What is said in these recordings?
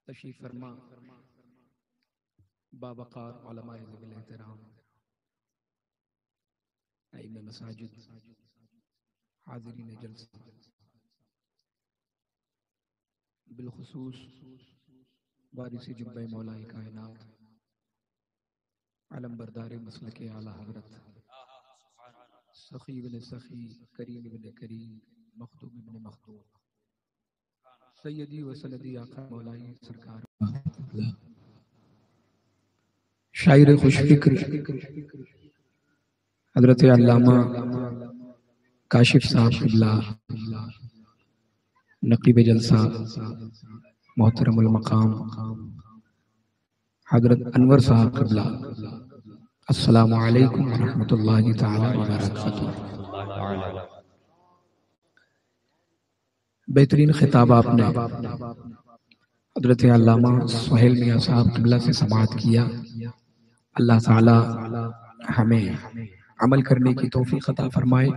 तशरीफ फरमा बावकार उलमाए ज़िल एहतराम आइम्मे मसाजिद हाज़िरीन जलसा बिलखुसूस वारिस जुब्बे मौलाए कायनात अलम बरदार मसलक आला हज़रत सखी इब्न सखी करीम इब्न करीम मखदूम इब्न मखदूम सैयदी व सनदी आका मौलाई सरकार शायर खुश फिक्र हजरत अल्लामा काशिफ साहब क़िबला नकीब जलसा मोहतरमुल मकाम हजरत अनवर साहब क़िबला अस्सलामु अलैकुम व रहमतुल्लाहि तआला व बरकातुहू। बेहतरीन खिताब आपने हजरत अल्लामा सुहेल मियां साहब क़िबला से समाअत किया। अल्लाह ताला हमें अमल करने की तौफीक अता फरमाए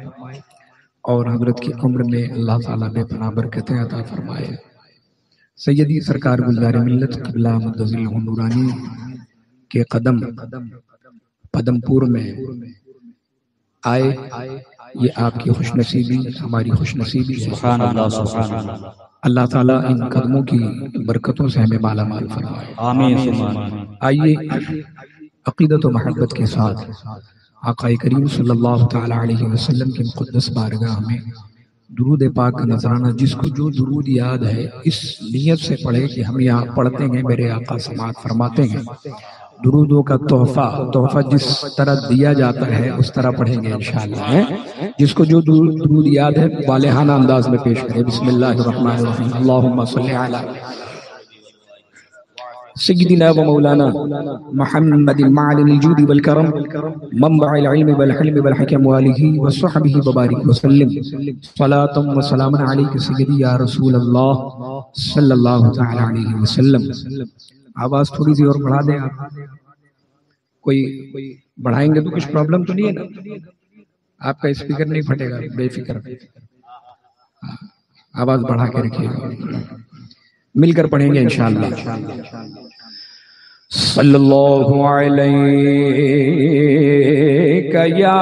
और हजरत की उम्र में अल्लाह ताला बेपनाह बरकतें अता फरमाए। सैयदी सरकार गुलजार मिल्लत क़िबला मुद्दज़िलहु नूरानी के कदम पदमपुर में आए, ये आपकी खुशनसीबी हमारी खुशनसीबी है। सुभान अल्लाह, सुभान अल्लाह। अल्लाह ताला इन कदमों की बरकतों से हमें माला माल फरमाए। आमीन। आइए अक़ीदत व महब्बत के साथ आक़ाए करीम सल्लल्लाहु तआला अलैहि वसल्लम की मुक़द्दस बारगाह में दुरूद पाक का नजराना, जिसको जो दुरूद याद है इस नियत से पढ़े कि हम यहाँ पढ़ते हैं, मेरे आका समाअत फरमाते हैं। दुरूदों का तोहफा जिस तरह दिया जाता है उस तरह पढ़ेंगे इंशाअल्लाह। है जिसको जो दुरूद याद है वालेहाना अंदाज में पेश करें। बिस्मिल्लाहिर्रहमानिर्रहीम। अल्लाहुम्मा सल्लि अला सय्यिदिना व मौलाना मुहम्मदिन मअलिल जूदि वल करम मंबअल इल्मि वल हिल्मि वल हिकम व आलिहि व सहबिहि व बारिक व सल्लिम सलातम व सलामन अलैका सय्यदी या रसूल अल्लाह सल्लल्लाहु तआला अलैहि वसल्लम। आवाज थोड़ी सी और बढ़ा दें आप। कोई बढ़ाएंगे तो कुछ प्रॉब्लम तो नहीं है ना? आपका स्पीकर नहीं फटेगा, बेफिक्र। आवाज बढ़ा के रखिएगा, मिलकर पढ़ेंगे इंशाअल्लाह। सल्लल्लाहु अलैका या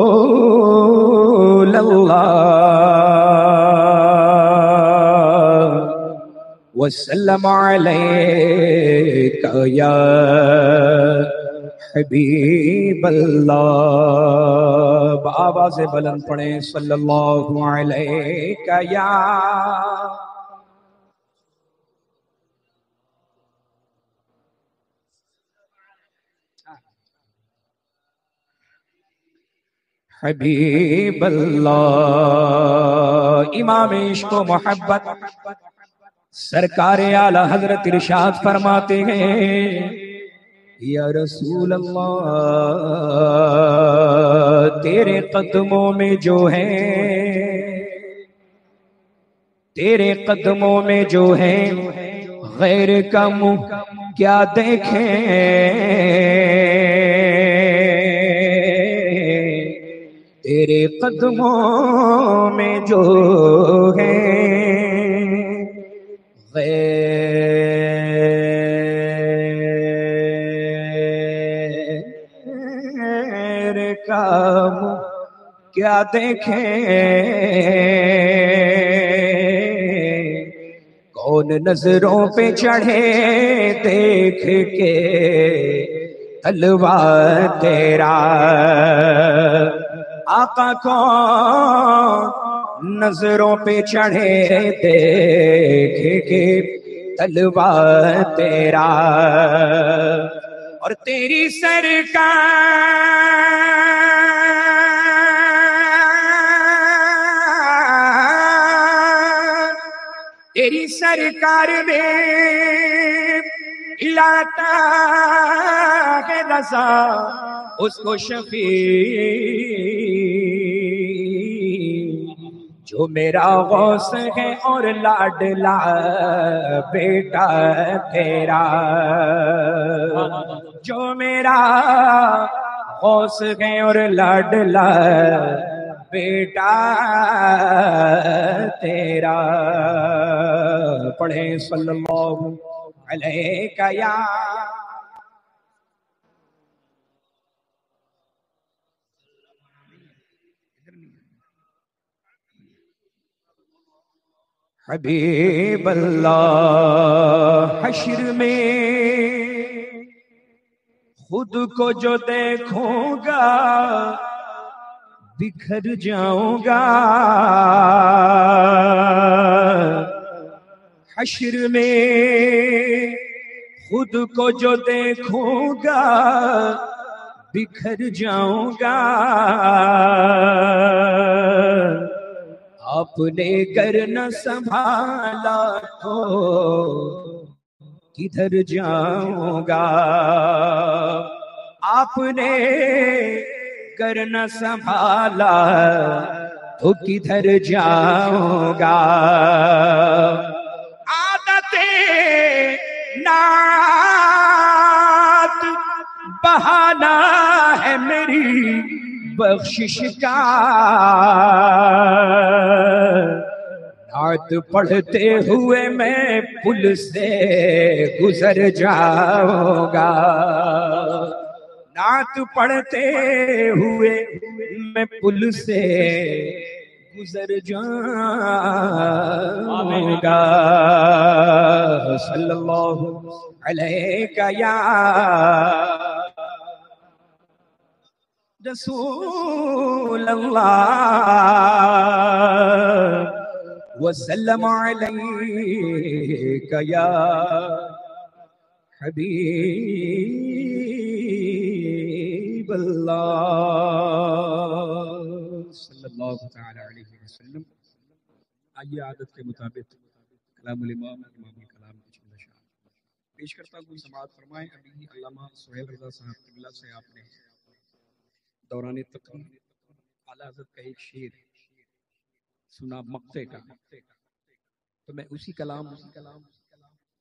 रसूल अल्लाह वसल्लम अलैका या हबीब अल्लाह। आवाज़ बुलंद पढ़े सल्लल्लाहु अलैका या हबीब अल्लाह। इमाम इश्क व मोहब्बत सरकार आला हजरत इरशाद फरमाते हैं, या रसूल अल्लाह तेरे कदमों में जो है, तेरे कदमों में जो है गैर का मुंह क्या देखें, तेरे कदमों में जो है गैर का मुंह क्या देखें, कौन नजरों पे चढ़े देख के तलवा तेरा, आका कौन नजरों पे चढ़े देख के तलवा तेरा, और तेरी सरकार ने लाता है रज़ा उसको शफी, जो मेरा गौस है और लाडला बेटा तेरा, जो मेरा गौस है और लाडला बेटा तेरा। पढ़े सल्लल्लाहु अलैहि या हबीब अल्लाह। हश्र में खुद को जो देखूंगा बिखर जाऊंगा। हश्र में खुद को जो देखूंगा बिखर जाऊंगा। आपने कर न संभाला तो किधर जाऊंगा। आपने कर न संभाला तो किधर जाऊंगा। आदते नात बहाना है मेरी बख्शिश का। नात पढ़ते हुए मैं पुल से गुजर जाऊंगा। नात पढ़ते हुए मैं पुल से गुजर जाऊंगा। सल्लल्लाहु अलैहि या रसूल अल्लाह वसल्लम अलैका या हबीब अल्लाह सल्लल्लाहु तआला अलैहि वसल्लम। आइए आदत के मुताबिक कलामुल इमाम कलाम पेश करता हूँ। समाअत फरमाएं। अभी अल्लामा सुहेल रज़ा साहब क़िबला से आपने दौरान तकरीर आला हज़रत का एक शेर सुना मक्ते का, तो मैं उसी कलाम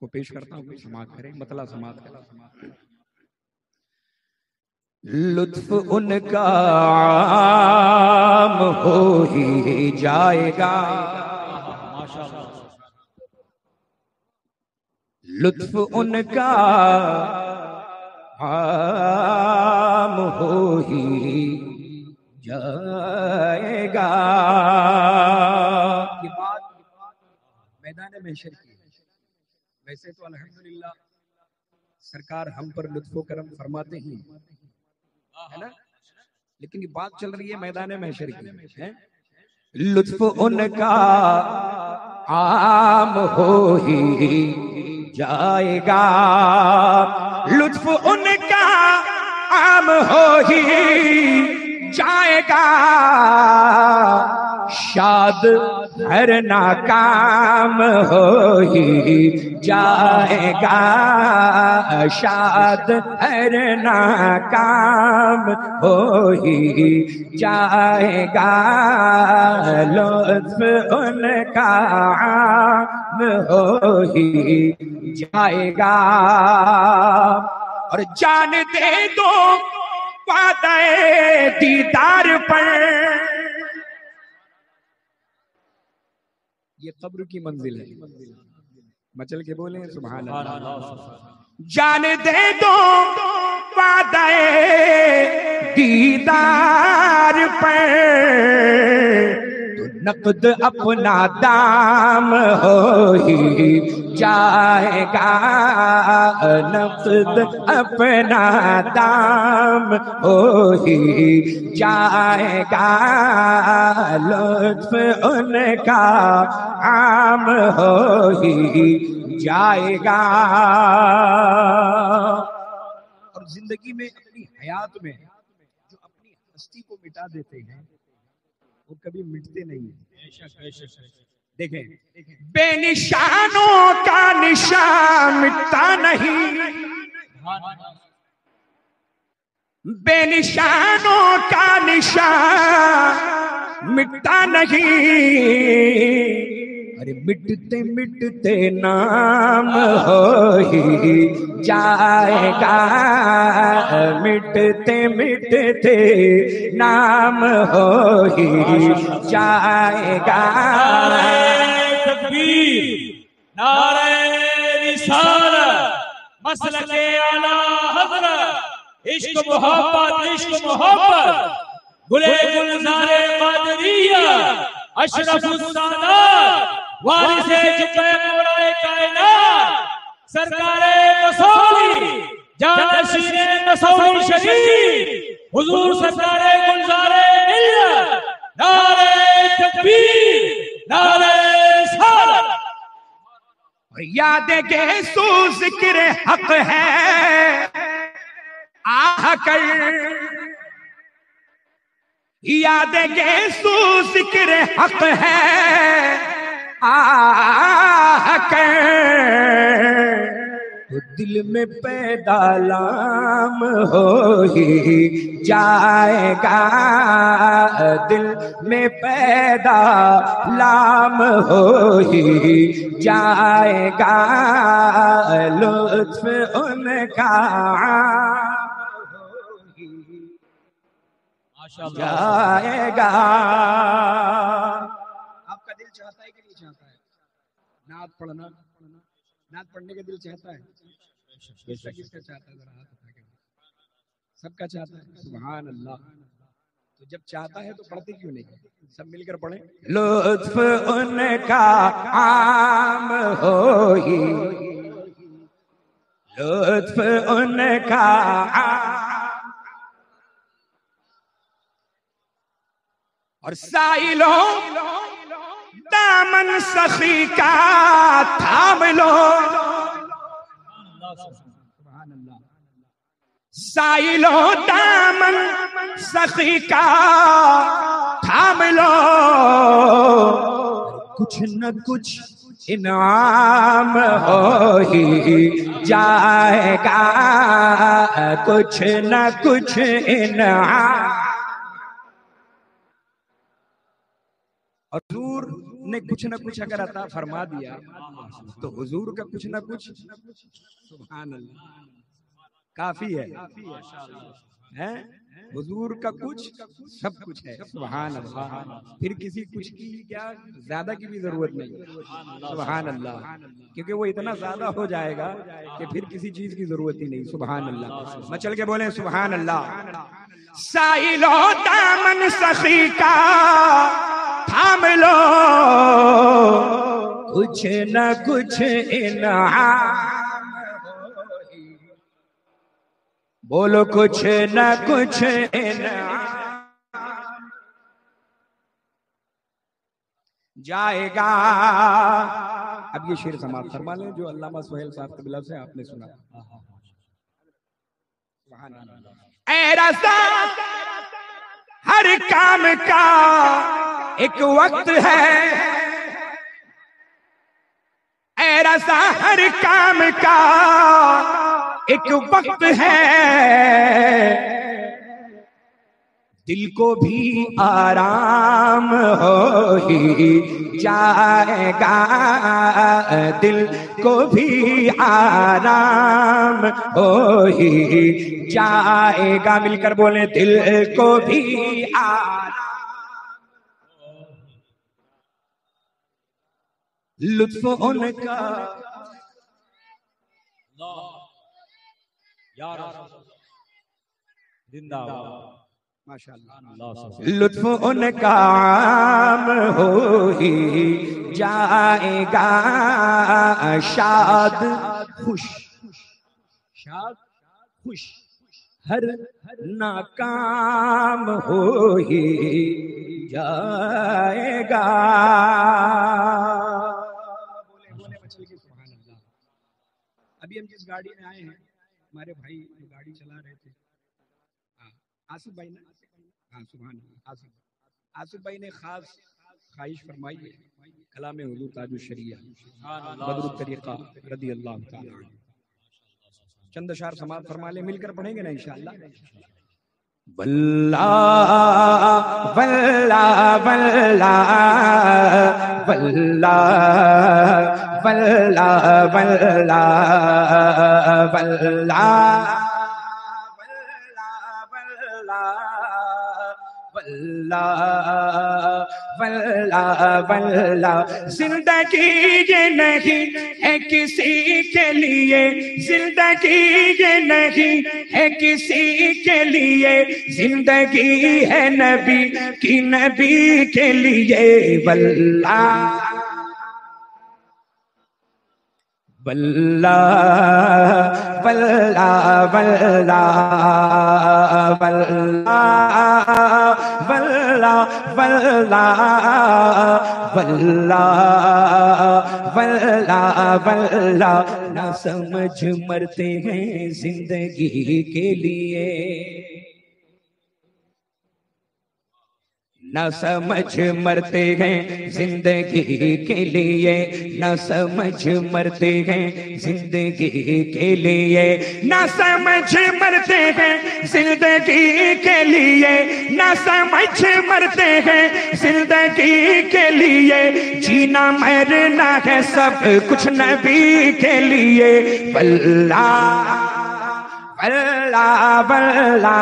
को पेश करता हूँ। समाअत करें, मतला समाअत करें। लुत्फ उनका आम हो ही जाएगा। लुत्फ उनका आम हो ही जाएगा। ये बात मैदान महशर की है। वैसे तो अल्हम्दुलिल्लाह सरकार हम पर लुत्फो करम फरमाते ही है ना, लेकिन ये बात चल रही है मैदान महशर की है। लुत्फ उनका आम हो ही जाएगा। लुत्फ उनका आम हो ही जाएगा। शाद हर नाकाम हो ही जाएगा। शाद हर नाकाम हो ही जाएगा। लुत्फ उनका आम हो ही जाएगा। और जान दे दो वादे दीदार पर। ये कब्र की मंजिल है, मचल के बोले सुभान अल्लाह। जान दे दो वादे दीदार पर, तो नकद अपना दाम हो ही जाएगा। नकद अपना दाम हो ही जाएगा। लुत्फ उनका आम हो ही जाएगा। और जिंदगी में अपनी हयात में जो अपनी हस्ती को मिटा देते हैं वो कभी मिटते नहीं है। देखें, बेनिशानों का निशान मिटता नहीं। बेनिशानों का निशान मिटता नहीं। अरे मिटते मिटते नाम हो ही जाएगा, मिटते मिटते नाम हो ही जाएगा। नारे तकबीर, नारे रिसालत, मसलके आला हज़रत, इश्क मोहब्बत, गुले गुलज़ारे क़ादिरिया, अशरफुस सादात, वारिसे जुब्बे मौलाए कायनात, सरकारे मसौली, जानशीने नसौली शरीफ, हुजूर सरकारे गुलज़ारे मिल्लत, नारे तकबीर, नारे रिसालत। याद के सू जिक्र हक है आह कर, याद के सू जिक्र हक है आह कर, तो दिल में पैदा लाम हो ही जाएगा, दिल में पैदा लाम हो ही जाएगा, लुत्फ उनका जाएगा। आपका दिल चाहता है कि नहीं चाहता है नात पढ़ना? नात पढ़ने का दिल चाहता है? किसका किसका चाहता है? जरा हाथ उठा के। सबका चाहता है। सुभान अल्लाह। तो जब चाहता है तो पढ़ते क्यों नहीं? सब मिलकर पढ़ें। लुत्फ उनका आम हो ही, लुत्फ उनका और साइलों दामन सखी का थाम लो, साइलों दामन सखी का थाम लो, कुछ न कुछ इनाम हो ही जाएगा, कुछ न कुछ इनाम। और हुजूर ने कुछ न कुछ अगर अता फरमा दिया तो हुजूर का कुछ न कुछ सुभान अल्लाह काफी है, हैं? हुजूर का कुछ सब कुछ है, सुभान अल्लाह। फिर किसी कुछ की क्या ज्यादा की भी जरूरत नहीं, सुभान अल्लाह, क्योंकि वो इतना ज्यादा हो जाएगा कि फिर किसी चीज की जरूरत ही नहीं, सुभान अल्लाह। मचल के बोले सुभान अल्लाह। साइलो दामन सखी का थाम लो, कुछ न कुछ इनाम, बोलो कुछ न कुछ इनाम जाएगा। अब ये शेर समाप्त फरमा लें जो अल्लामा सुहेल साहब कबिला से आपने सुना। ऐ रज़ा हर काम का एक वक्त है, ऐ रज़ा हर काम का एक वक्त है, दिल को भी आराम हो ही जाएगा, दिल को भी आराम हो ही जाएगा। मिलकर बोले दिल को भी आराम, लुत्फ उनका माशाअल्लाह, लुत्फ उनका आम हो ही जाएगा, शाद खुश, शाद खुश हर नाकाम हो ही जाएगा। अभी हम जिस गाड़ी में आए हैं, हमारे भाई जो गाड़ी चला रहे थे, आसिफ भाई ना, हाँ सुभान आसिफ भाई ने खास ख्वाहिश फरमाई है कलाम हुजूर ताजुल शरिया बदरुत तरीका रदी अल्लाह ताला। चंद अशार समाअत फरमा ले, मिलकर पढ़ेंगे ना इंशाअल्लाह। वल्ला वल्ला वल्ला वल्ला वल्ला वल्ला वल्ला वल्ला वल्ला वल्ला। जिंदगी ये नहीं है किसी के लिए, जिंदगी ये नहीं है किसी के लिए, जिंदगी है नबी की, नबी के लिए। वल्ला वल्ला वल्ला वल्ला वल्ला वल्ला वल्ला वल्ला वल्ला वल्ला। ना समझ मरते हैं जिंदगी के लिए, न समझ मरते हैं जिंदगी के लिए, न समझ मरते हैं जिंदगी के लिए, न समझ मरते हैं जिंदगी के लिए, न समझ मरते हैं जिंदगी के लिए। जीना मरना है सब कुछ नबी के लिए। वल्ला वल्ला वल्ला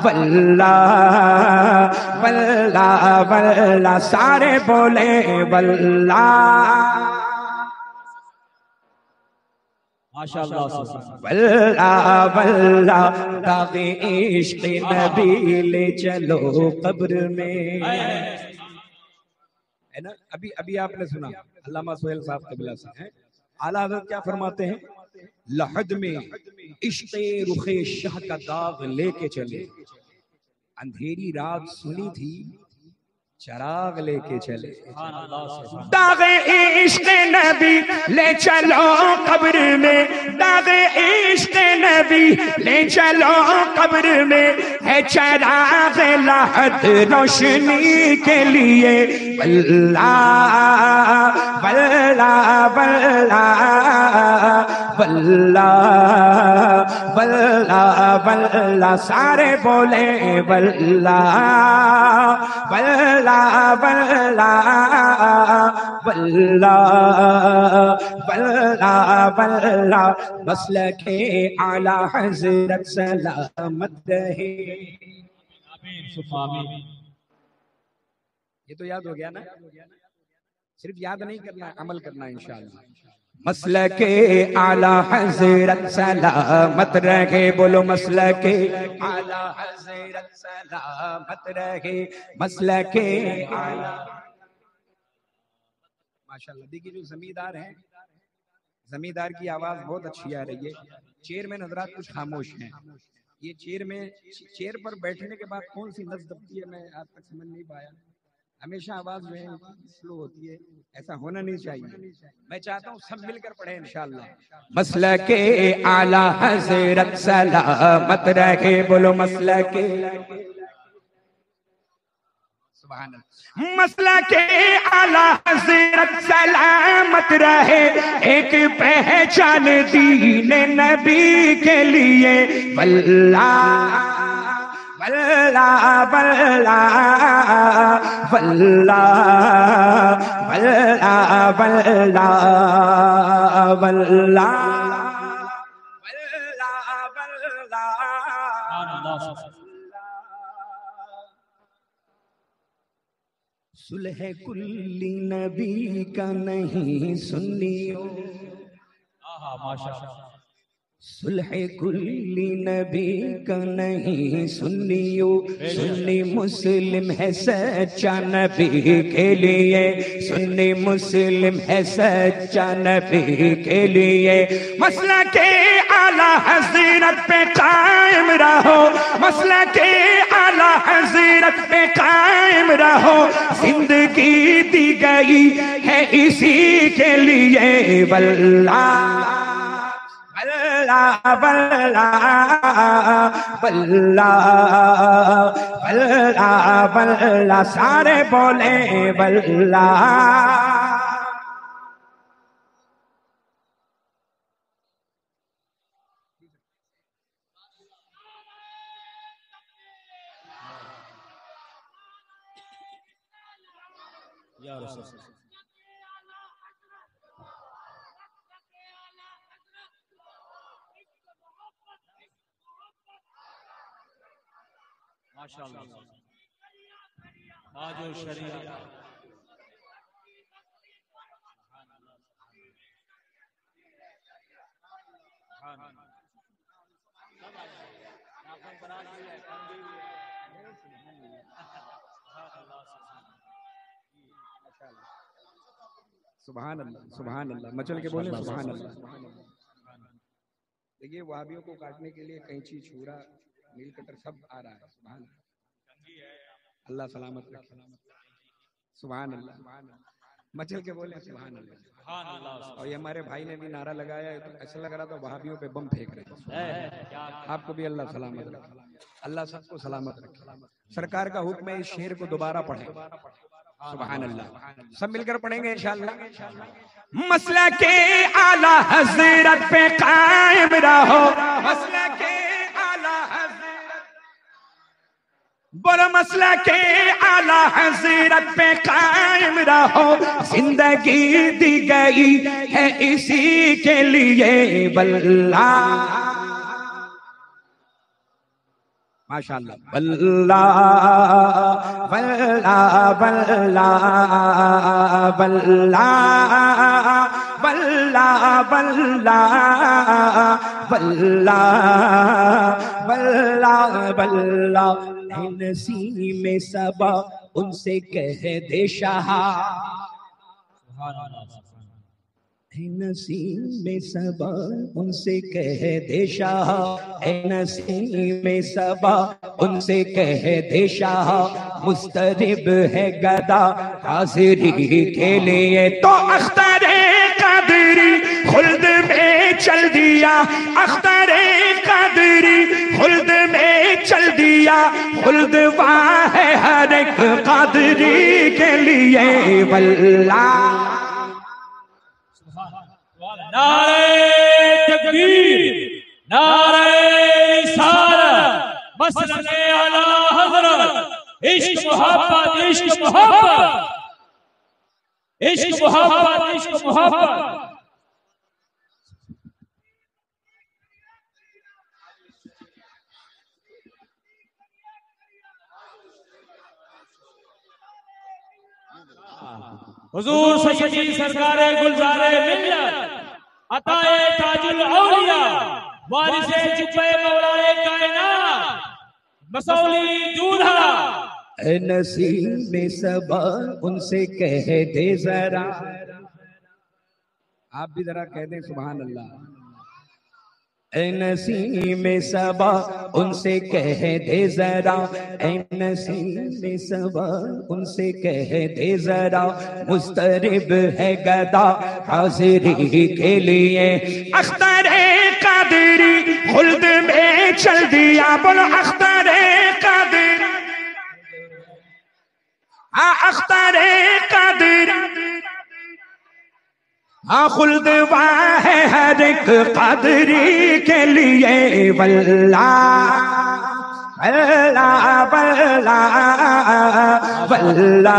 वल्ला वल्ला वल्ला। सारे बोले वल्ला। माशाअल्लाह। वल्ला वल्ला। दागे इश्क़ नबी ले चलो कब्र में, है ना। अभी अभी आपने सुना अल्लामा सोहेल साहब क़िबला से हैं, आला हज़रत क्या फरमाते हैं, लहद में इश्क़े रुखे शाह का दाग लेके चले, अंधेरी रात सुनी थी चराग लेके चले। दागे इश्क़ नबी ले चलो कब्र में, दागे इश्क़ नबी ले चलो कब्र में, है चराग लहद रोशनी के लिए। वल्ला वल्ला वल्ला वल्ला वल्ला वल्ला। सारे बोले वल्ला वल्ला वल्ला वल्ला वल्ला वल्ला। मसलके आला हज़रत सलामत रहे। ये तो याद हो गया ना, सिर्फ याद नहीं करना, अमल करना इंशाअल्लाह। मसलके आला हज़रत सलामत रहे, बोलो मसलके आला हज़रत सलामत रहे, मसलके आला। माशाअल्लाह। देखिए जो जमींदार हैं, जमींदार की आवाज बहुत अच्छी आ रही है। चेयरमैन हजरात कुछ खामोश हैं। ये चेयर पर बैठने के बाद कौन सी नस दबती है मैं आज तक समझ नहीं पाया। हमेशा आवाज जो है स्लो होती है, ऐसा होना नहीं चाहिए। मैं चाहता हूँ सब मिलकर पढ़े इंशाअल्लाह। मसलके आला हज़रत सलामत रहे, बोलो मसलके सुभान अल्लाह। मसलके आला हज़रत सलामत रहे, एक पहचान दीन नबी के लिए। वल्ला वल्ला वल्ला वल्ला वल्ला वल्ला वल्ला वल्ला वल्ला। सुलह कुल्ली नबी का नहीं सुनियो, माशाअल्लाह। सुलह कुल्ली नबी का नहीं सुनियो, सुन्नी मुस्लिम है सच्चा नबी के लिए, सुन्नी मुस्लिम है सच्चा नबी के लिए। मसला के आला हज़रत पे कायम रहो, मसला के आला हज़रत पे कायम रहो, जिंदगी दी गई है इसी के लिए। वल्ला वल्ला वल्ला वल्ला वल्ला वल्ला। सारे बोले वल्ला। या रसूल माशाअल्लाह ताजुल शरीयत सुभान अल्लाह, सुभान अल्लाह। मचल के बोले सुभान अल्लाह। देखिए वहाबियों को काटने के लिए कैंची, छुरा, नील कटर सब आ रहा है। सुभान अल्लाह, अल्लाह सलामत रखे। सुभान अल्लाह, मचल के बोले सुभान अल्लाह। और ये हमारे भाई ने भी नारा लगाया है, तो ऐसा लग रहा था वहाबियों पे बम फेंक रहे हैं। आपको भी अल्लाह सलामत रखे, अल्लाह सबको सलामत रखे। सरकार का हुक्म है इस शेर को दोबारा पढ़े। सुभान अल्लाह, सब मिलकर पढ़ेंगे इंशाअल्लाह। मसला के आला हजरत पे कायम रहो, मसला के आला हजरत, बोलो मसला के आला हजरत पे कायम रहो। जिंदगी दी गई है इसी के लिए वल्ला, माशाअल्लाह। वल्ला वल्ला वल्ला वल्ला वल्ला वल्ला वल्ला वल्ला वल्ला। नसीब में सबा उनसे कह दे शाह, नसीब में सबा उनसे कह दे शाह, नसीब में सबा उनसे कह दे शाह। मुस्तरिब है गदा हाजिरी के लिए, तो अख्तरे कादरी खुल्द में चल दिया, अख्तरे कादरी खुल्द में चल दिया। खुल्द वहाँ है हर एक कादरी के लिए वल्ला। नारे तकबीर, नारे रिसालत, मसलके आला हज़रत, इश्क मोहब्बत, इश्क मोहब्बत, इश्क मोहब्बत, इश्क मोहब्बत। हुजूर सैयदी सरकारे गुलजारे मिल्लत, अताए ताजुल औलिया, वारिसे जुब्बे मौलाए कायनात, मसौली दूल्हा। नसीब में सबा उनसे कह दे जरा, आप भी जरा कह दें सुभान अल्लाह। नसीब में सबा उनसे कह दे जरा, नसीब में सबा उनसे कह दे जरा। मुस्तरिब है गदा हाजिरी के लिए, अख्तरे कादरी खुल्द में चल दिया। बोलो अख्तरे कादरी, अख्तरे कादरी, खुल्द वहाँ है हर एक कादरी के लिए वल्ला वल्ला वल्ला वल्ला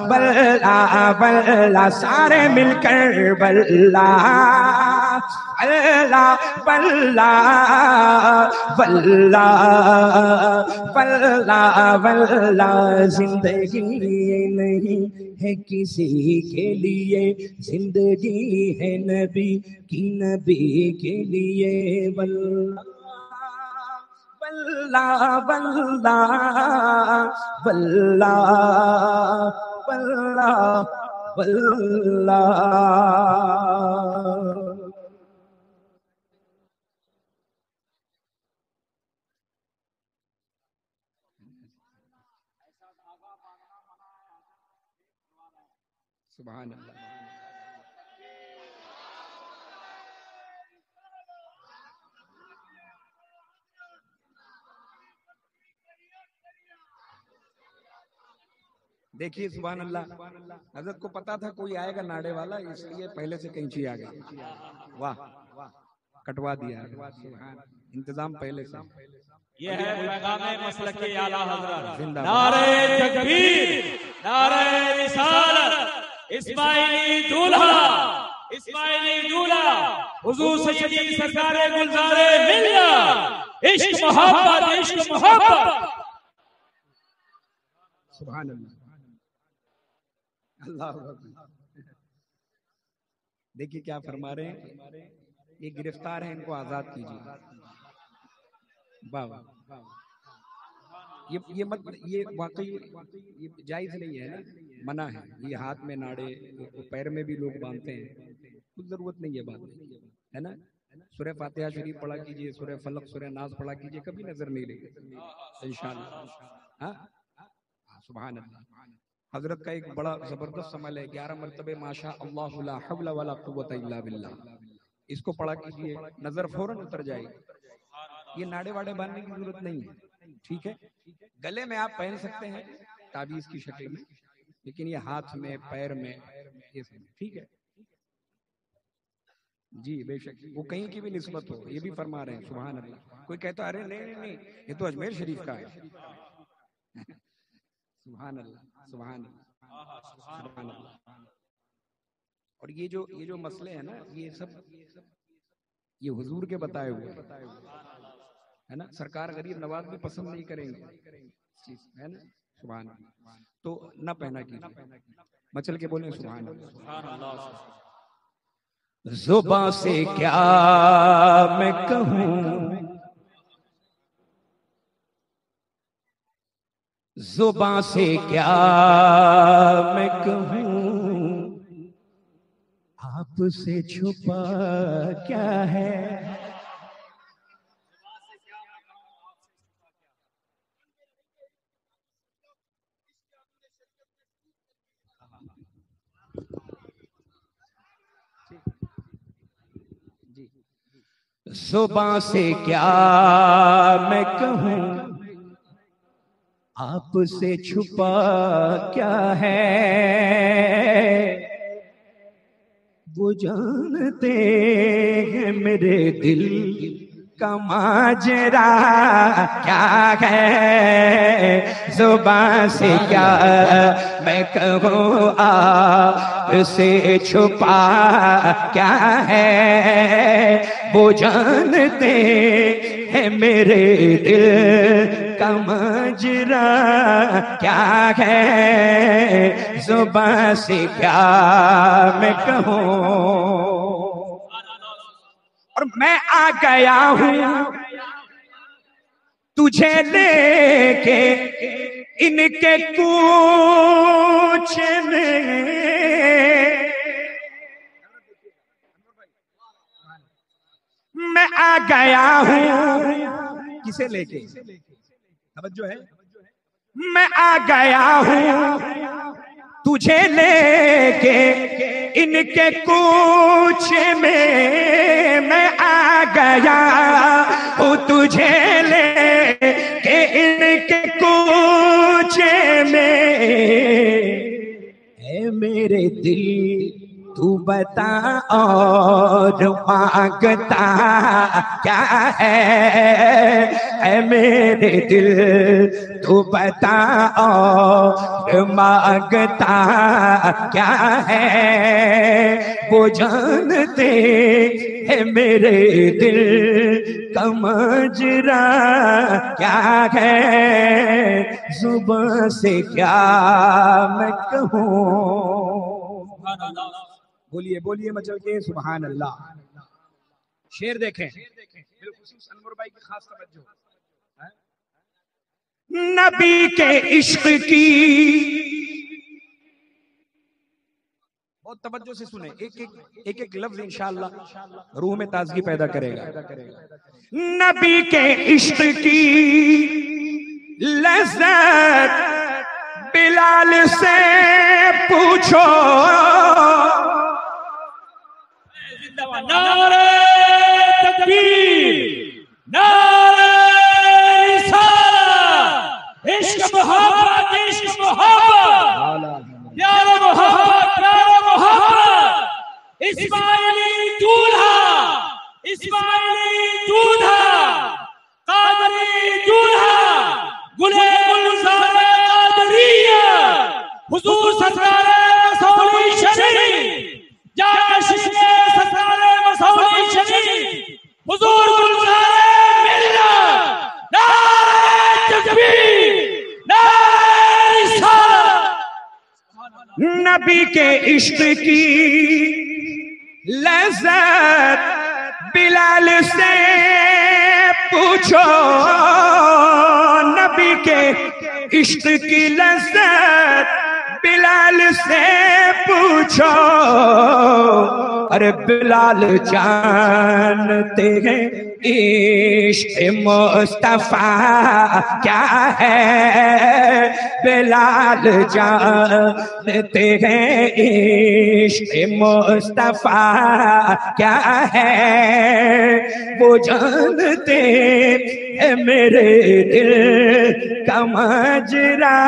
वल्ला वल्ला। सारे मिलकर वल्ला वल्ला वल्ला वल्ला वल्ला वल्ला। जिंदगी नहीं है किसी के लिए, जिंदगी है नबी की, नबी के लिए वल्ला वल्ला वल्ला वल्ला वल्ला वल्ला। सुभान अल्लाह। देखिए सुभान अल्लाह, हजरत को पता था कोई आएगा नाड़े वाला, इसलिए पहले से कैंची आ गई। वाह, कटवा दिया, इंतजाम पहले से। यह है पैगाम मसलके आला हज़रत। नारे तकबीर, नारे रिसालत, इस्माइली दूल्हा, इस्माइली दूल्हा, हुजूर सैयदी सरकारे गुलजारे मिल्लत, इश्क मोहब्बत, इश्क मोहब्बत। सुभान अल्लाह, अल्लाह अकबर। देखिए क्या फरमा रहे हैं, ये गिरफ्तार हैं, इनको आजाद कीजिए। वाह वाह, ये मत, ये वाकई ये जायज नहीं है ना, मना है। ये हाथ में नाड़े, पैर में भी लोग बांधते हैं, कुछ जरूरत नहीं है बात, है ना। सूरह फातिहा शरीफ पढ़ा कीजिए, सूरह फलक, सूरह नाज पढ़ा कीजिए, कभी नजर नहीं लगेगी इंशाअल्लाह। हाँ, सुभान अल्लाह। हजरत का एक बड़ा जबरदस्त अमल है, 11 मरतबे माशा अल्लाह ला हौला वला कुव्वता इल्ला बिल्लाह, इसको पढ़ा कीजिए, नजर फौरन उतर जाएगी। ये नाड़े वाड़े बांधने की जरूरत नहीं है, ठीक है। गले में आप पहन सकते हैं ताबीज की शक्ल में, लेकिन ये हाथ में, पैर में, ये सब ठीक है जी, बेशक वो कहीं की भी निस्बत हो, ये भी फरमा रहे हैं। सुभान अल्लाह। कोई कहता अरे नहीं नहीं नहीं, ये तो अजमेर शरीफ का है। सुभान अल्लाह, सुभान अल्लाह, सुभान अल्लाह। और ये जो मसले हैं ना, ये सब ये हुजूर के बताए हुए है ना। सरकार गरीब नवाज भी पसंद नहीं करेंगे, है ना। सुभान अल्लाह। तो ना पहना कीजिए, मचल के बोले सुभान अल्लाह। जुबां से क्या मैं कहूँ, जुबां से क्या मैं कहूँ, आपसे छुपा क्या है। जुबां से क्या मैं कहूँ, आपसे छुपा क्या है। वो जानते हैं मेरे दिल का माजरा क्या है। जुबां से क्या मैं कहूँ, आपसे छुपा क्या है। वो जानते हैं मेरे दिल का माजरा क्या है। जुबां से क्या मैं कहूँ, और मैं आ गया हूँ तुझे लेके इनके कूच में। मैं आ गया हूँ किसे लेके, तवज्जो है। मैं आ गया हूँ तुझे लेके इनके कूच में। मैं आ गया हूँ तुझे लेके इनके कूच में। ऐ मेरे दिल तू बता और मांगता क्या है। ऐ मेरे दिल तू बता और मांगता क्या है। वो जानते हैं मेरे दिल का माजरा क्या है। जुबां से क्या मैं कहूँ। बोलिए बोलिए मचल के सुभान अल्लाह। शेर देखें, बिलखुसूस अनवर भाई की खास तवज्जो। नबी के इश्क की बहुत तवज्जो से सुने, एक एक लफ्ज इंशाअल्लाह रूह में ताजगी पैदा करेगा। नबी के इश्क की लज़्ज़त बिलाल से पूछो। नारे तकबीर, नारे रिसालत, इश्क मोहब्बत, इश्क मोहब्बत, प्यारा मोहब्बत, प्यारा मोहब्बत। इस्माइली दूल्हा, इस्माइली दूल्हा, कादरी दूल्हा, गुले गुलज़ारे कादरिया, नबी के इश्क की लज़्ज़त बिलाल से पूछो, नबी के इश्क की लज़्ज़त बिलाल से पूछो। अरे बिलाल जानते हैं इश्क मुस्तफा क्या है, बिलाल जानते हैं इश्क मुस्तफा क्या है। वो जानते हैं मेरे दिल का माजरा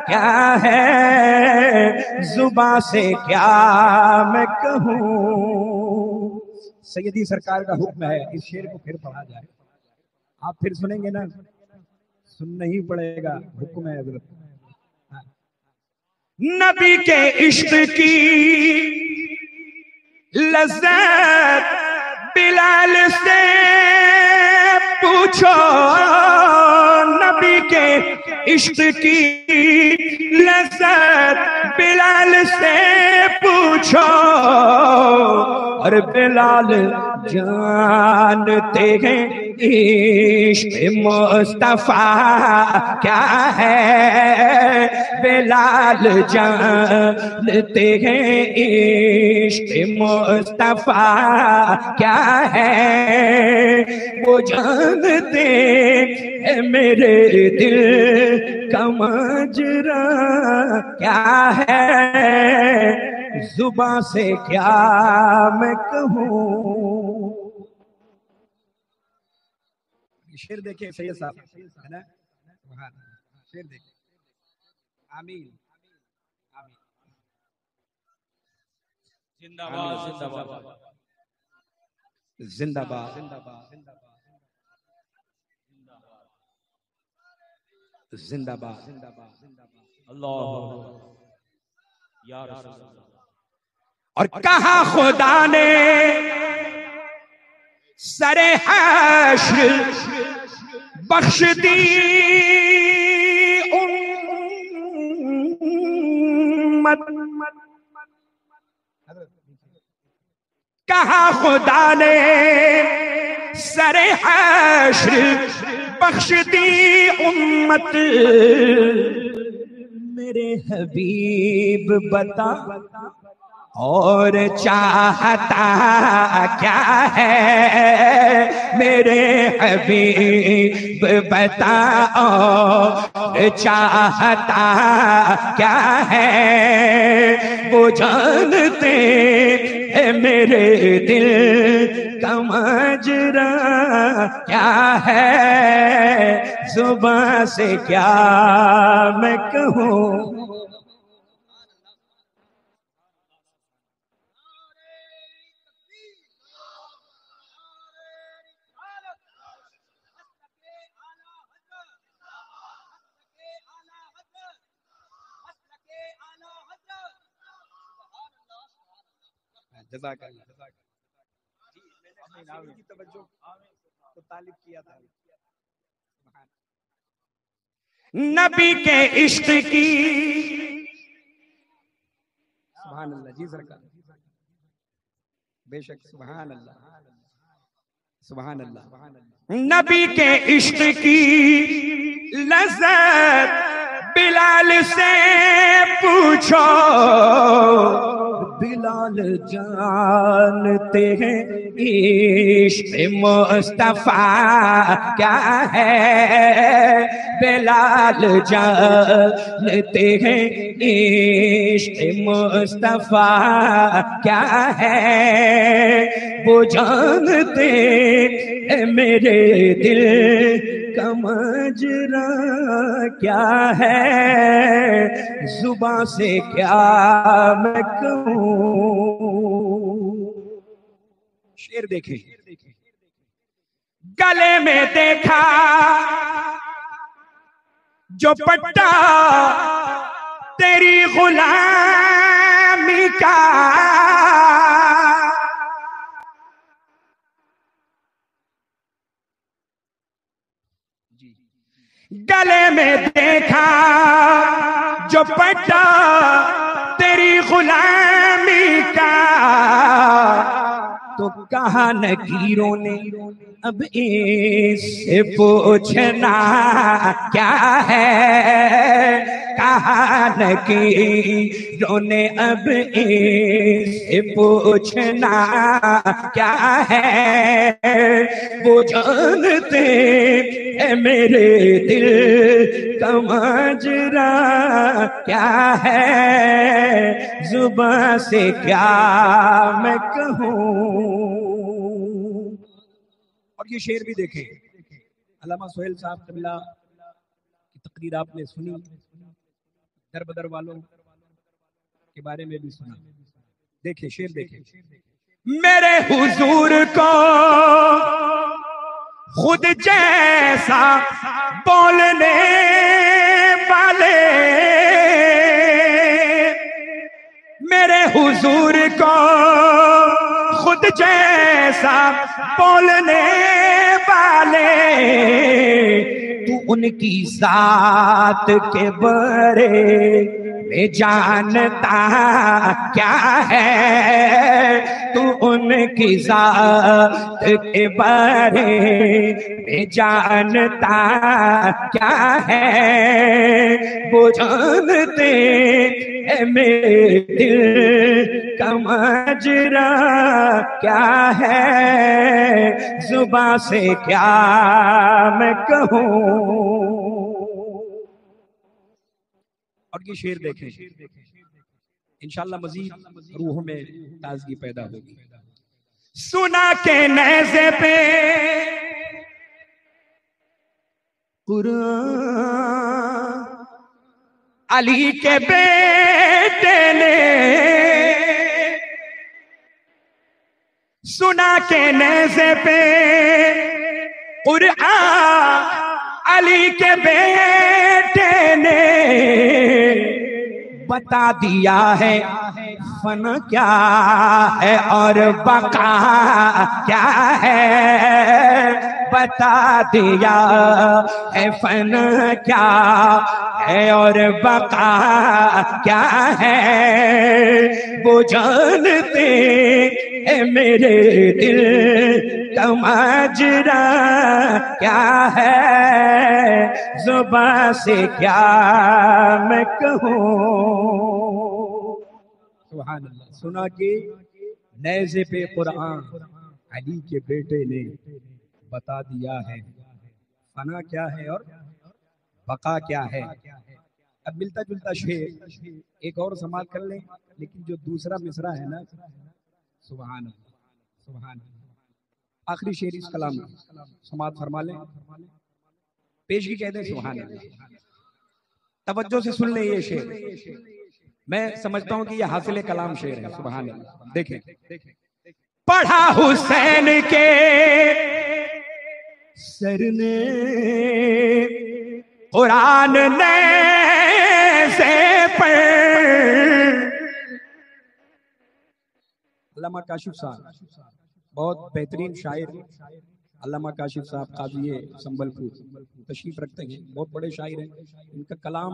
क्या है, जुबां से क्या मैं कहूँ। सैयदी सरकार का हुक्म है, इस शेर को फिर पढ़ा जाए। आप फिर सुनेंगे ना, सुनना ही पड़ेगा, हुक्म है हजरत। नबी के इश्क की लज़्ज़त बिलाल से पूछो, नबी के इश्क की लज़्ज़त बिलाल से पूछो। और बिलाल जानते हैं इश्क मुस्तफा क्या है, बिलाल जानते हैं इश्क मुस्तफा क्या है। वो जानते हैं मेरे दिल का माजरा क्या है, जुबां से क्या मैं कहूँ। शेर देखिए सैयद साहब, है ना, शेर देखिए। आमीन आमीन, जिंदाबाद जिंदाबाद जिंदाबाद जिंदाबाद जिंदाबाद अल्लाह या रसूल अल्लाह। और कहा खुदा ने सरे हश्र बख्श दी उम्मत, कहा खुदा ने सरे हश्र बख्श दी उम्मत। मेरे हबीब बता और चाहता क्या है, मेरे हबीब बता और चाहता क्या है। वो जानते हैं मेरे दिल का माजरा क्या है, जुबां से क्या मैं कहूँ। नबी के इश्क की सुभान अल्लाह जी सरकार, बेशक सुभान अल्लाह सुभान अल्लाह। नबी के इश्क की लज़्ज़त बिलाल से पूछो, बिलाल जानते हैं इश्क मुस्तफा क्या है, बिलाल जानते हैं इश्क मुस्तफा क्या है। वो जानते हैं मेरे दिल का माजरा क्या है, जुबां से क्या मैं कहूँ। शेर देखें, गले में देखा जो पट्टा तेरी गुलामी का, गले में देखा जो पट्टा तेरी गुलामी का, तो कहा नकीरों ने अब इससे पूछना क्या है, कहा नकीरों ने अब इससे पूछना क्या है। वो जानते हैं मेरे दिल का माजरा क्या है, जुबां से क्या मैं कहूँ। और ये शेर भी देखें, अल्लामा सोहेल साहब कबिला की तकरीर आपने सुनी, दर बदर वालों के बारे में भी सुना। देखिए शेर देखें, मेरे हुजूर को खुद जैसा बोलने वाले, मेरे हुजूर को खुद जैसा बोलने वाले, तू उनकी जात के बारे में जानता क्या है, तू उनकी जात के बारे में जानता क्या है। वो जानते हैं मेरे दिल का माजरा क्या है, जुबां से क्या मैं कहूँ। और ये शेर देखें, इंशाअल्लाह मजीद रूह में ताजगी पैदा होगी। सुना के नेज़े पे कुरान अली के बेटे ने, सुना के नेज़े पे कुरान अली के बेटे ने, बता दिया है फना क्या है और बका क्या है, बता दिया है फना क्या है और बका क्या है। वो जानते हैं मेरे दिल का माजरा क्या है, जुबां से क्या मैं कहूँ। सुभान अल्लाह। सुना कि नेज़े पे कुरान अली के बेटे ने, बता दिया है फना क्या है और बका क्या है। अब मिलता जुलता शेर एक और समाप्त कर लें, लेकिन जो दूसरा मिसरा है ना, सुभान अल्लाह सुभान अल्लाह, आखिरी शेर इस कलाम समाप्त फरमा लें, पेशगी कह दें सुभान अल्लाह। तवज्जो से सुन लें ये शेर, मैं समझता हूं कि ये हासिल कलाम शेर है। सुभान अल्लाह। देखें, पढ़ा हुसैन के सर ने कुरान नेज़े पर, अल्लामा काशिफ साहब बहुत बेहतरीन शायर, अल्लामा काशिफ साहब काजी संबलपुर तशरीफ रखते हैं, बहुत बड़े शायर हैं। इनका कलाम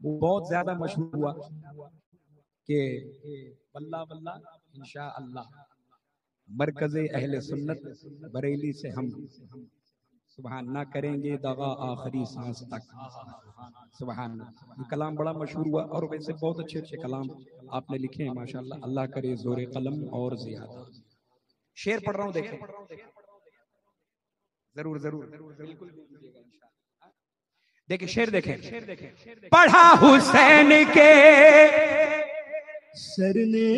वो बहुत ज्यादा मशहूर हुआ कि वल्लाह वल्लाह इंशाअल्लाह मरकज़े अहले सुन्नत बरेली से हम सुभान ना करेंगे दगा आखिरी सांस तक। सुभान, ये कलाम बड़ा मशहूर हुआ और वैसे बहुत अच्छे अच्छे कलाम आपने लिखे हैं माशाअल्लाह। अल्लाह करे जोरे कलम और ज्यादा। शेर पढ़ रहा हूँ, देखें जरूर जरूर बिल्कुल देखिए शेर देखें, पढ़ा हुसैन के सर ने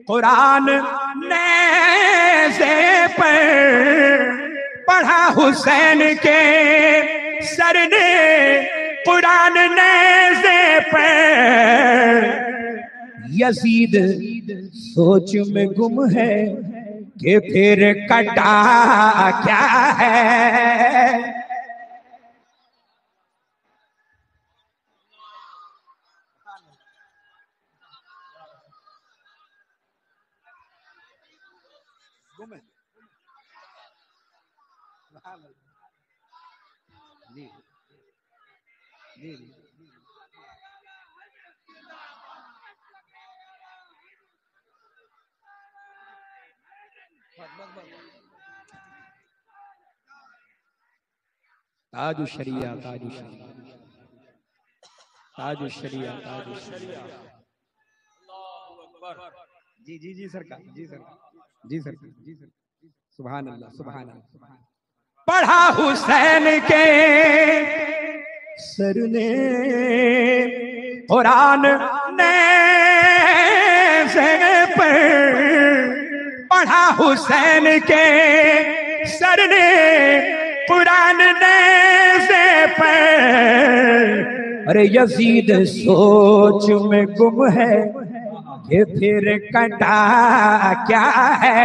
कुरान नेज़े पर, पढ़ा हुसैन के सर ने कुरान नेज़े पर, यजीद सोच में गुम है कि फिर कटा क्या है। ताजु शरिया, ताजु शरिया, ताजु शरिया, ताजु शरिया। जी जी जी सरकार, जी सरकार, जी सरकार, जी सरकार। सुभान अल्लाह, सुभान अल्लाह। पढ़ा हुसैन के सर ने कुरान नेज़े पर, पढ़ा हुसैन के सर ने कुरान नेज़े पर। अरे यजीद सोच में गुम है कि फिर कटा क्या है,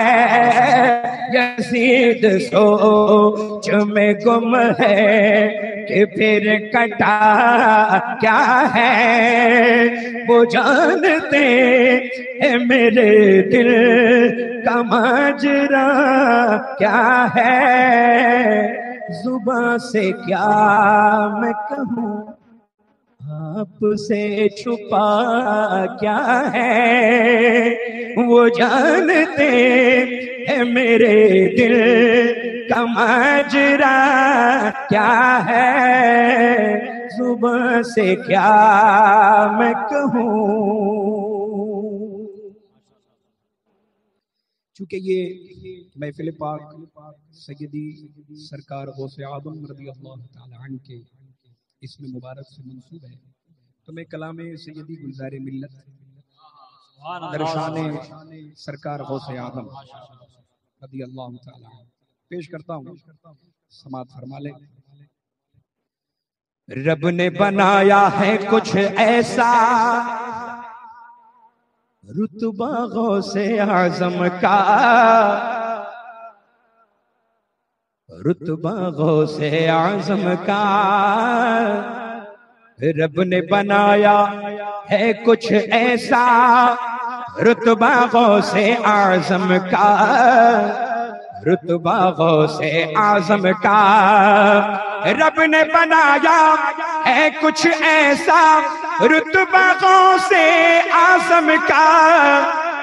यजीद सोच में गुम है कि फिर कटा क्या है। वो जानते हैं मेरे दिल का माजरा क्या है, जुबां से क्या मैं कहूँ आपसे छुपा क्या है। वो जानते हैं मेरे दिल का माजरा क्या है, जुबां से क्या मैं कहूँ। चूंकि ये महफिल पाक सैयदी सरकार गौसे आदम रज़ियल्लाहु ताला अन्हु के इसमें मुबारक से मंसूब है, तो मैं कलामे सैयदी गुलज़ारे मिल्लत दरशाने सरकार गौसे आदम रज़ियल्लाहु ताला पेश करता हूँ, समात फरमा ले। रब ने बनाया है कुछ ऐसा, रुतबा गौसे आज़म का, रुतबा गौसे आज़म का। रब ने बनाया है कुछ ऐसा, रुतबा गौसे आज़म का, रुतबा गौसे आज़म का। रब ने बनाया है कुछ ऐसा, रुतबा गौसे आज़म का,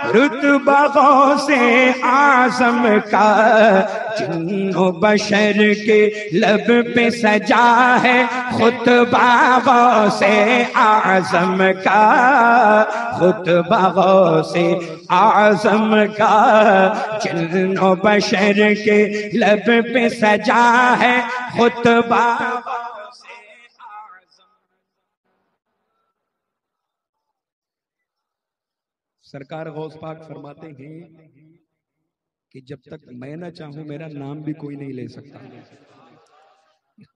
रुतबा गौसे आज़म का। जिन्नो बशर के लब पे सजा है खुतबा गौसे आज़म का, खुतबा गौसे आज़म का। जिन्नो बशर के लब पे सजा है खुतबा गौसे आज़म। सरकार गौस पाक फरमाते हैं कि जब तक मैं ना चाहूं मेरा नाम भी कोई नहीं ले सकता।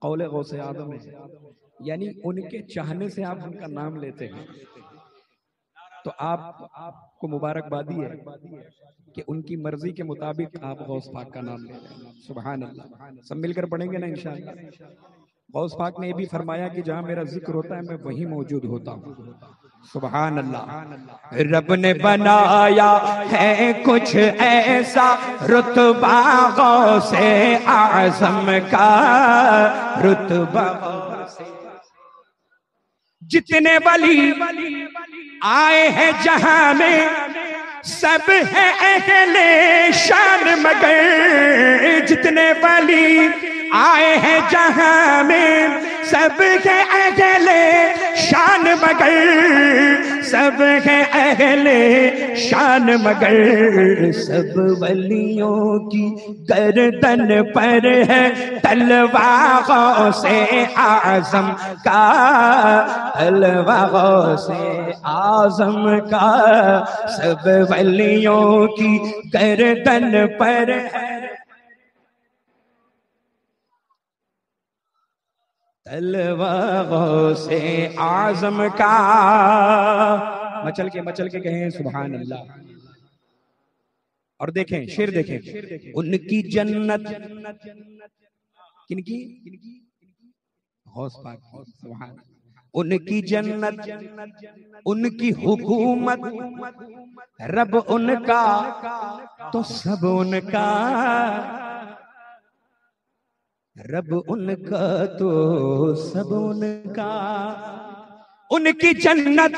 कौले गौसे आदम है, यानी उनके चाहने से आप उनका नाम लेते हैं, तो आपको मुबारकबादी है कि उनकी मर्जी के मुताबिक आप गौस पाक का नाम ले रहे हैं। सुभान अल्लाह। सब मिलकर पढ़ेंगे ना इंशाअल्लाह। गौस पाक ने ये भी फरमाया कि जहां मेरा जिक्र होता है मैं वहीं मौजूद होता हूँ। सुभान अल्लाह। रब ने बनाया है कुछ ऐसा, रुतबा गौसे आज़म का, रुतबा गौसे। जितने वली आए हैं जहां में सब है अहले शान, मगर जितने वली आए हैं जहां में सब है अहले शान, मगर सब है अहले शान, मगर सब वलियों की गर्दन पर है तलवार गौसे आज़म का, तलवार गौसे आज़म का। सब वलियों की गर्दन पर है तलवार गौसे आज़म का। मचल के कहें सुभान अल्लाह। और देखें शेर देखें, उनकी जन्नत किनकी? गौस पाक की। सुभान। उनकी जन्नत उनकी हुकूमत, रब उनका तो सब उनका, रब उनका तो सब उनका। उनकी जन्नत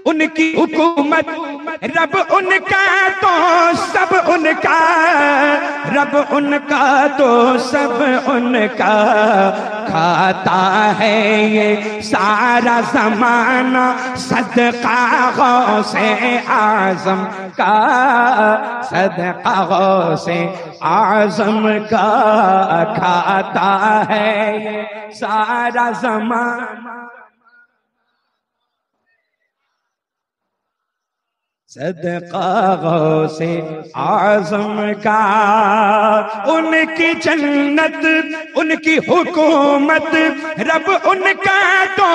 उनकी हुकूमत, रब उनका तो सब उनका, रब उनका तो सब उनका। खाता है ये सारा जमाना सदका गौसे आजम का, सदका गौसे आजम का। खाता है ये सारा जमाना सदका गौसे आजम का। उनकी जन्नत उनकी हुकूमत, रब उनका तो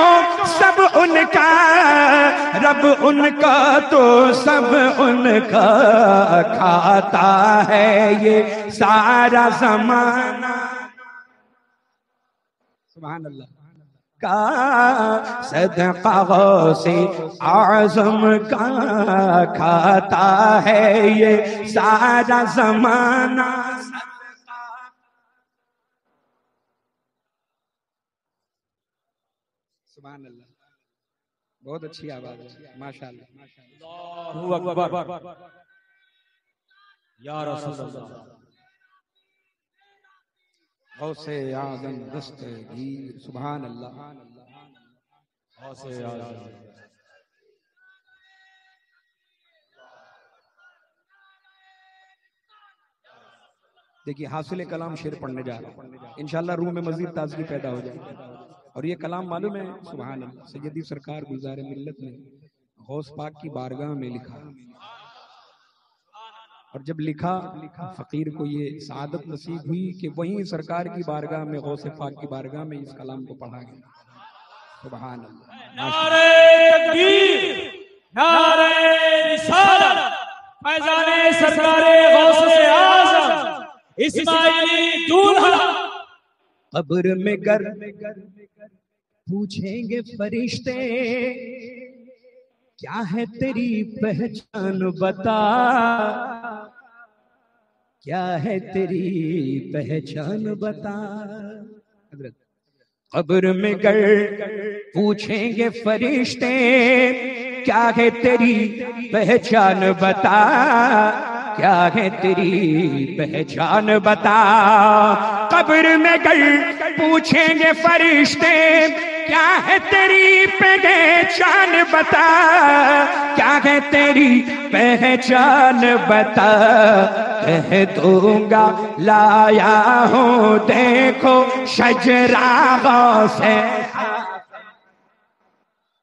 सब उनका, रब उनका तो सब उनका। खाता है ये सारा जमाना सुभान अल्लाह का, सदका गौसे आज़म का। खाता है ये सारा जमाना सुभान अल्लाह। बहुत अच्छी आवाज है माशाअल्लाह। अल्लाहु अकबर या रसूल अल्लाह। गौसे आज़म दस्तगीर सुभान अल्लाह। गौसे आज़म देखिए हासिल कलाम शेर पढ़ने जा रहा हूँ, इंशाअल्लाह रूह में मजीद ताजगी पैदा हो जाएगी। और ये कलाम मालूम है सुभान अल्लाह, सैयदी सरकार गुलज़ार मिल्लत ने गौस पाक की बारगाह में लिखा। और जब लिखा फकीर को ये सआदत नसीब हुई कि वहीं सरकार की बारगाह में गौस पाक की बारगाह में इस कलाम को पढ़ा गया। सुभान अल्लाह। नारे तकबीर, नारे रिसालत, फैज़ाने सरकारे गौसे आज़म इस्माइली दूल्हा। कब्र में गर पूछेंगे फरिश्ते क्या है तेरी पहचान बता, क्या है तेरी पहचान बता। कब्र में गर पूछेंगे फरिश्ते क्या है तेरी पहचान बता, क्या है तेरी पहचान बता। कब्र में गर पूछेंगे फरिश्ते क्या है तेरी पहचान बता, क्या है तेरी पहचान बता। कह दूंगा लाया हूँ देखो शजरा गौसे,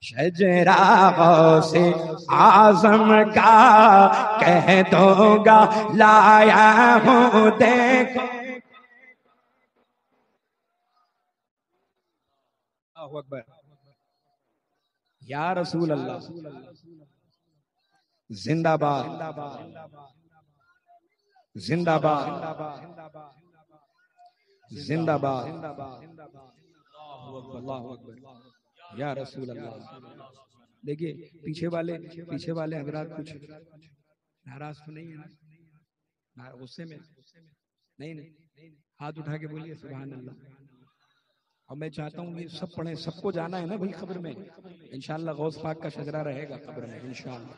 शजरा गौसे आज़म का। कह दूंगा लाया हूँ देखो। अल्लाहु अकबर या रसूल अल्लाह जिंदाबाद जिंदाबाद जिंदाबाद। अल्लाहु अकबर या रसूल अल्लाह। देखिए पीछे वाले हजरात कुछ नाराज तो नहीं है ना, गुस्से में नहीं नहीं, हाथ उठा के बोलिए सुभान अल्लाह। और मैं चाहता हूँ ये सब पढ़े, सबको जाना है ना भाई कब्र में। इंशाअल्लाह गौस पाक का शजरा रहेगा कब्र में इंशाअल्लाह,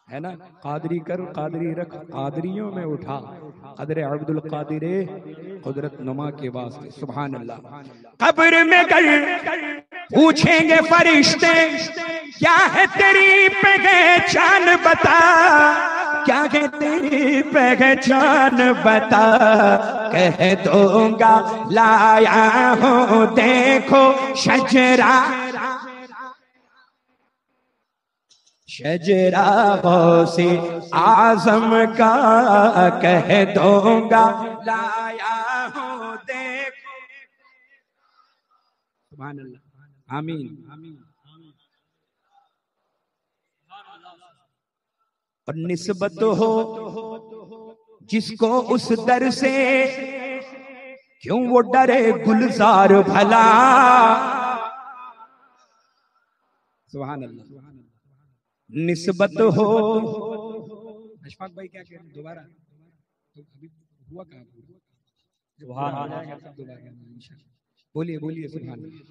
है ना। कादरी कर कादरी रख कादरियों में उठा, कदर अब्दुल कादिरे कुदरत नुमा के वास्ते सुभान अल्लाह। कब्र में गर पूछेंगे फरिश्ते क्या है तेरी पहचान बता, क्या है तेरी पहचान बता। कह दूंगा लाया हूँ देखो शजरा, शजरा गौसे आज़म का। कह दूंगा लाया हूँ देखो सुभान अल्लाह। आमीन। और निस्बत हो जिसको उस दर से क्यों वो डरे गुलजार भला। सुभान अल्लाह। निस्बत हो अशफाक भाई क्या कह रहे हैं दोबारा तो अभी हुआ कहाँ, बोलिए बोलिए सुभान अल्लाह।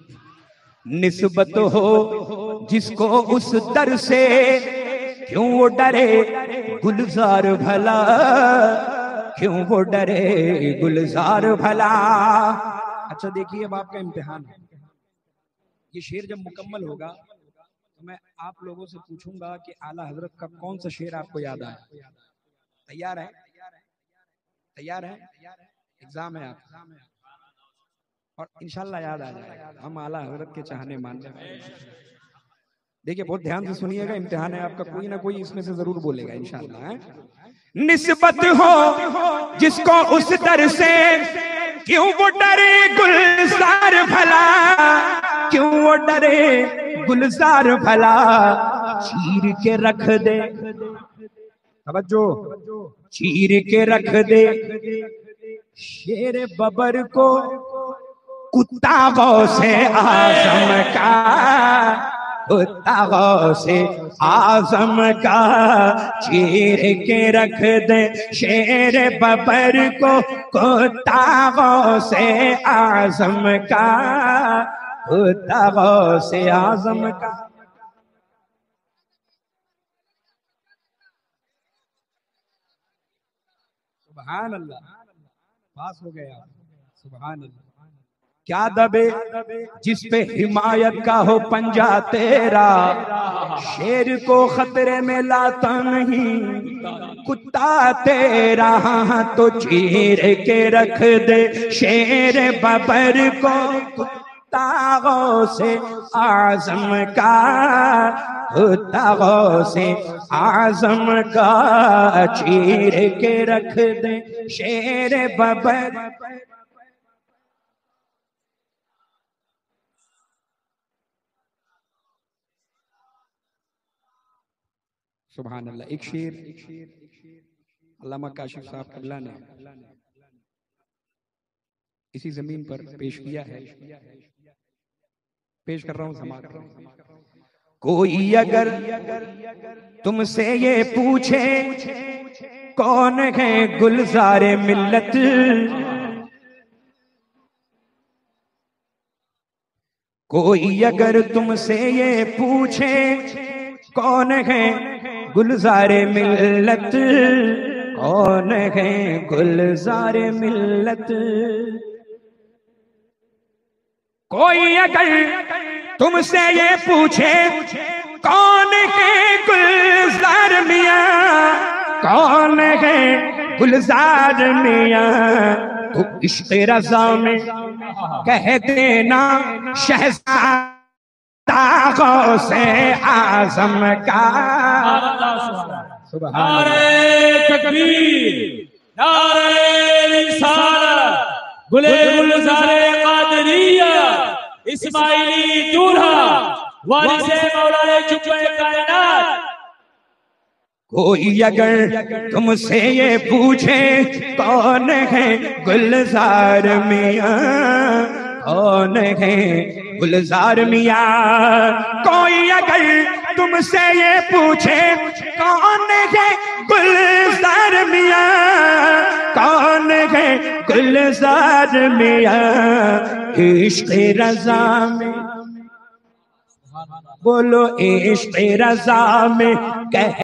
निस्बत हो जिसको उस दर से, क्यों वो डरे गुलजार भला, क्यों वो डरे गुलजार भला। अच्छा देखिए, अब आपका इम्तिहान है। ये शेर जब मुकम्मल होगा तो मैं आप लोगों से पूछूंगा कि आला हजरत का कौन सा शेर आपको याद आया। तैयार है? तैयार है? एग्जाम है आप, और इंशाल्लाह याद आ जाएगा। हम आला हजरत के चाहने मानने वाले। देखिए बहुत ध्यान से सुनिएगा, इम्तिहान है आपका, कोई ना कोई इसमें से जरूर बोलेगा इंशाल्लाह। निस्बत हो जिसको उस दर से, क्यों वो डरे गुलजार भला, क्यों वो डरे गुलजार भला। चीर के रख दे, तवज्जो, चीर के रख दे शेर बबर को, कुत्ता गौसे आजम का, कुत्ता गौसे आजम का। चीर के रख दे शेर बबर को, कुत्ता गौसे आजम का, कुत्ता गौसे आजम का। सुभान अल्लाह, पास हो गया। सुभान अल्लाह। क्या दबे जिस पे हिमायत का हो पंजा तेरा, शेर को खतरे में लाता नहीं कुत्ता तेरा। तो चीर के रख दे शेर बबर को, कुत्ता गौसे आजम का, कुत्ता गौसे आजम का। चीर के रख दे शेर बबर। सुभान अल्लाह। एक शेर अल्लामा काशिफ साहब क़िबला ने इसी जमीन पर पेश किया है, पेश कर रहा हूं, समाप्त कर रहा हूं। कोई अगर तुमसे ये पूछे कौन है गुलजारे मिल्लत, कोई अगर तुमसे ये पूछे कौन है गुलजारे मिल्लत, कौन है गुलजारे मिल्लत। कोई अगर तुमसे ये पूछे कौन है गुलजार मियां, कौन है गुलजार मियां, तो इश्क़ रज़ा में कह देना शहज़ादा गौसे आज़म का। नारे तकबीर, नारे रिसालत, गुलज़ारे क़ादिरिया, इस्माइली दूल्हा, वारिसे मौलाए जुब्बे कायनात। कोई अगर तुमसे ये पूछे कौन है गुलजार मियां, कौन है गुलजार मियां, कोई अगर तुमसे ये पूछे कौन है गुलजार मियां, कौन है गुलजार मियां, इश्क़ रज़ा में बोलो इश्क़ रज़ा में कह